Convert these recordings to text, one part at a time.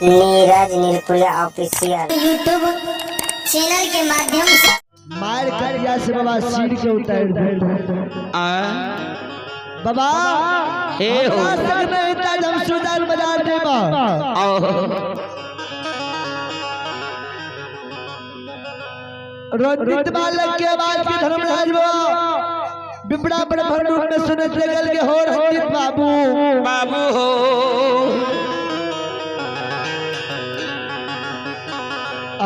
Neeraj निर्कुला official YouTube channel के माध्यम से मार करिया से बाबा सिर के उतार दे बाबा हे हो सकने जम सुजान बाजार देबा रंजित बालक के आवाज की धर्मराज बाबा बिपड़ा बड़ भरनूर में सुनत लगल के हो रंजित बाबू बाबू हो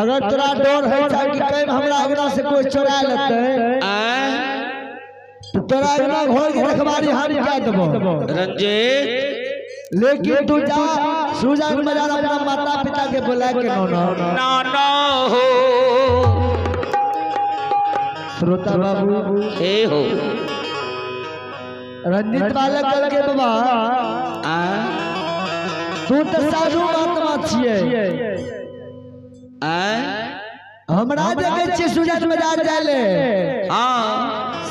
अगर तोरा डर है कि कहीं हमरा अगला से कोई चुरा लेते तो तोरा अगला घोल के रखवारी हम क्या देबो रंजीत लेकिन तू जा सुजान बाजार अपना माता पिता के बुला के ना ना हो श्रोता बाबू हे हो रंजित बालक कल के बाबा तू तो साधु महात्मा छिए हमरा जगह छी सुजान बाजार जाले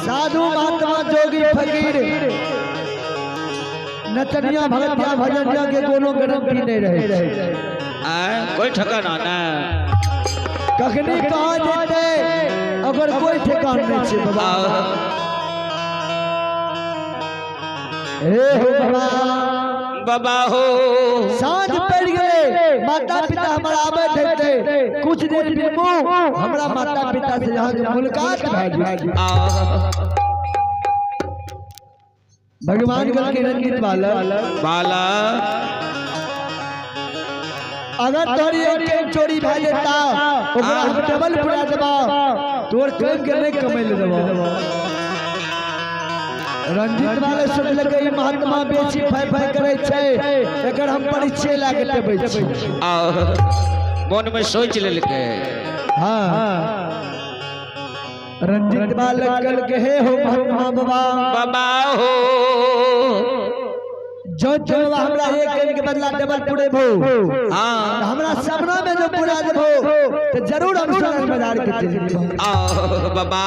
साधु महात्मा जोगी फकीर नचनिया भगतिया भजनिया के कोनो गारंटी नहीं रहे कोई ठिकाना ना कखनी कहां जेते अगर कोई ठिकान नहीं छे बाबा हे हो बाबा बाबा हो सांझ पड़ गए माता पिता हमारा आवे थे कुछ देर बिमो हमरा माता पिता से यहाँ से मुलाकात भाई भगवान के रंजित बाला अगर तोरी एक चोरी भा जेता ओकरा हम डबल पूरा देबा तोर काम के नहीं कमाई ले देबा रंजित वाले सुन लगे महात्मा बेची फाई फाई करे छे एकर हम परिचय लागे देबै छी मन में सोच लेलके हां रंजित वाले कल के हे हो महात्मा बाबा बाबा हो जो जो हमरा एक दिन के बदला डबल पूरे भो हां हमरा सपना में जो पूरा देबो तो जरूर हम सुजान बाजार के चल जेबो बाबा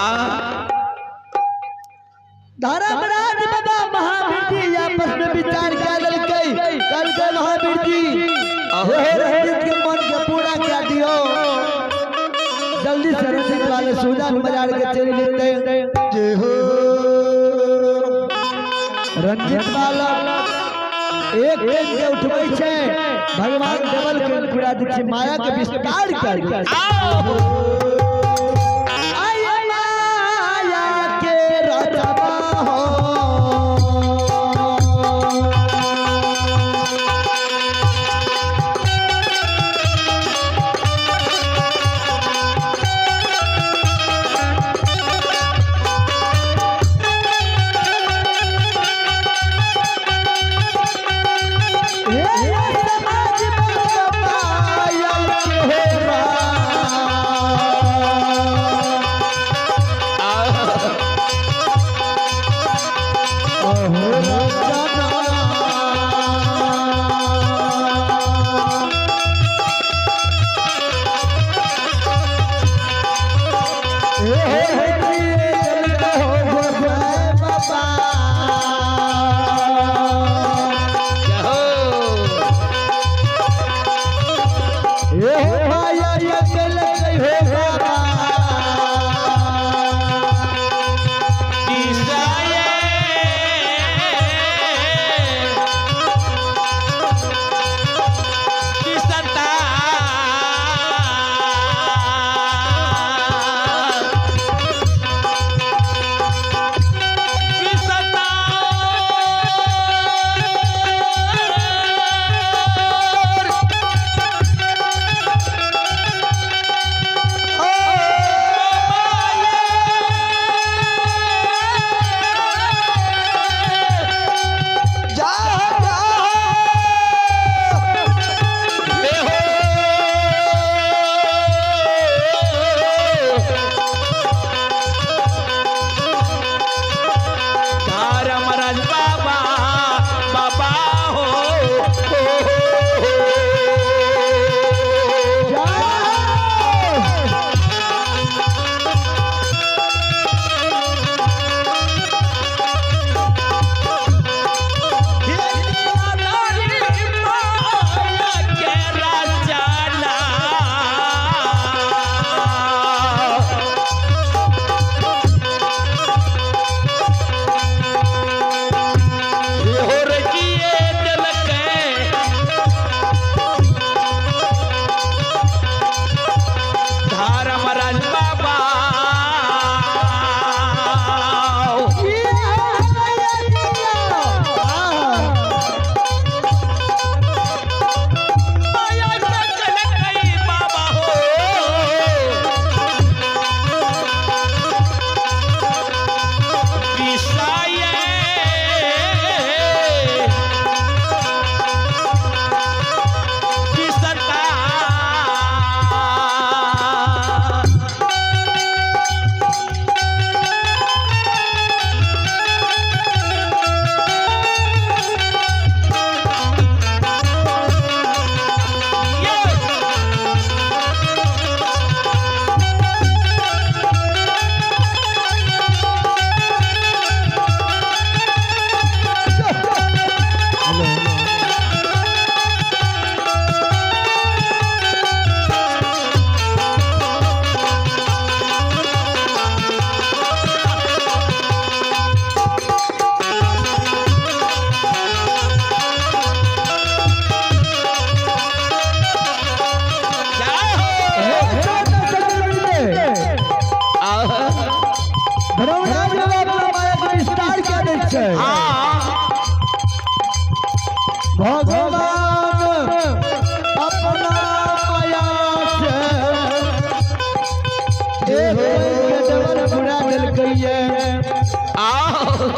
धर्मराज बाबा महावीर जी आपस में विचार कर कल के महावीर जी रंजित के मन के पूरा कर दियो जल्दी से रंजित वाले सुजान बाजार के चल लेते जय हो रंजित वाला एक दिन के उठबै छे भगवान डबल के पूरा दै छै माया के विस्तार कर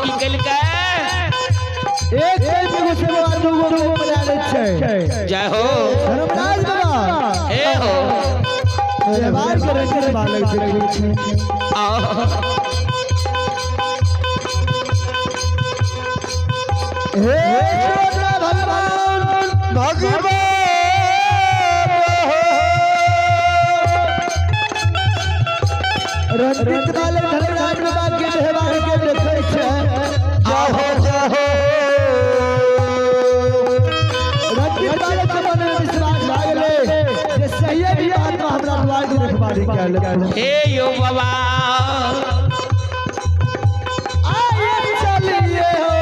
की कल के एक एगो से बात दूगो बना ले छै जय हो धर्मराज बाबा ए हो व्यवहार के रंग बालक छै आओ हे भगवान भगवान रंजित वाले धर्मराज बाबा के व्यवहार के देखै छै जाहो जाहो रंजित वाले के मन में विश्वास लागले जे सही भी बात में हमरा द्वार की रखवाली कैल हे यो बाबा आइए चलिए हो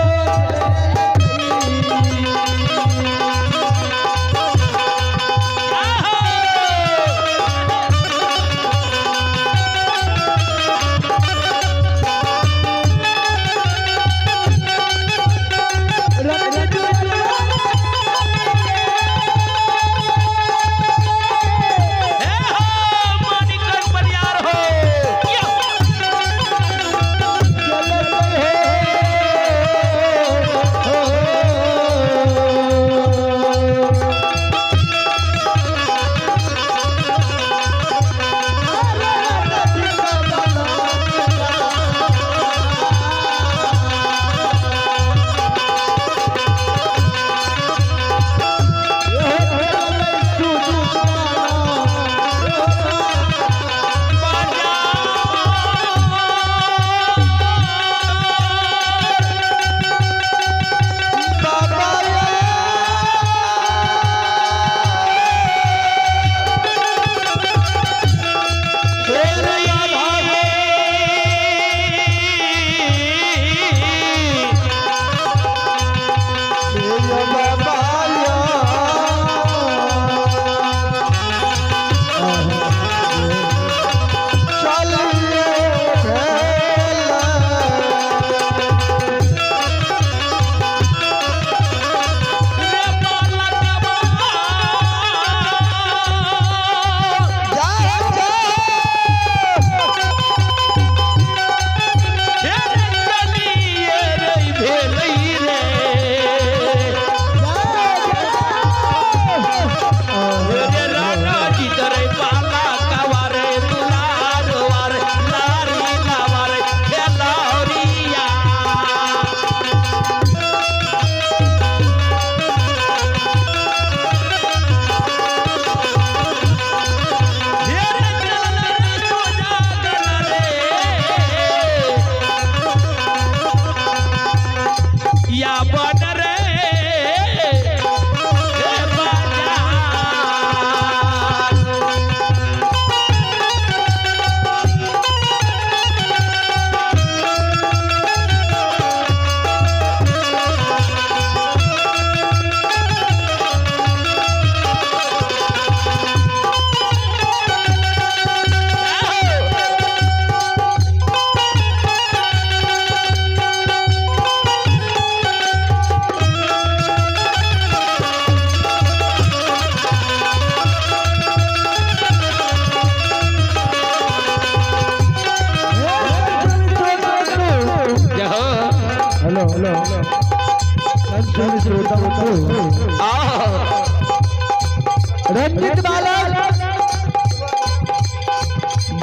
रंजित बालक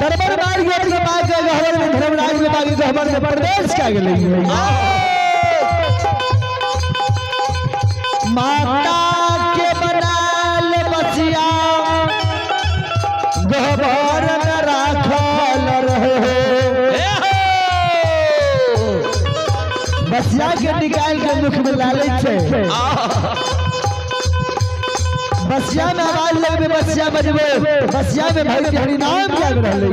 दरबार बार गेट के पास गहवर में धर्मराज के बागी गहवर में प्रवेश कर गेलै माता के बनाल बसिया गहवर में राखल रहे बसिया के निकाल के मुख में डालै छै बसिया में आवाज लगबे बसिया बजबे बसिया में भगत हरि नाम जाग रहले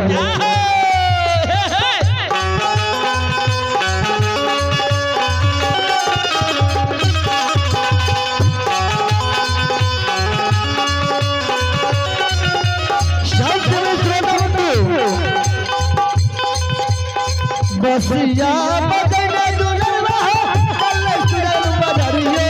बसिया बजने दुलवा अल्लाह सुरन बजरिए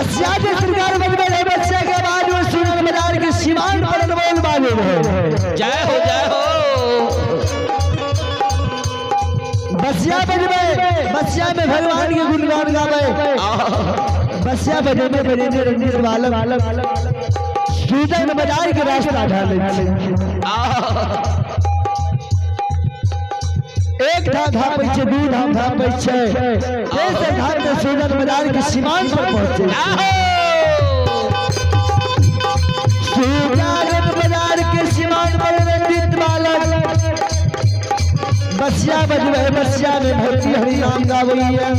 बसिया के सरकार बजबे है बसिया के बाद वो सुनर बाजार के सीमांत पर अनमोल बाजे है जय हो जय हो बसिया बजबे बसिया में भगवान के गुणगान गावे बसिया बजबे बजने रंजीत बालक सुनर बाजार के रास्ता ढाले एक धाम पीछे दू धाम पीछे ऐसे धाम में सुनर बाजार के सीमांत पर पहुंचे सुनर बाजार के सीमांत पर रंजीत बालक बसिया बजबे बसिया में भक्ति हरि नाम गावई है।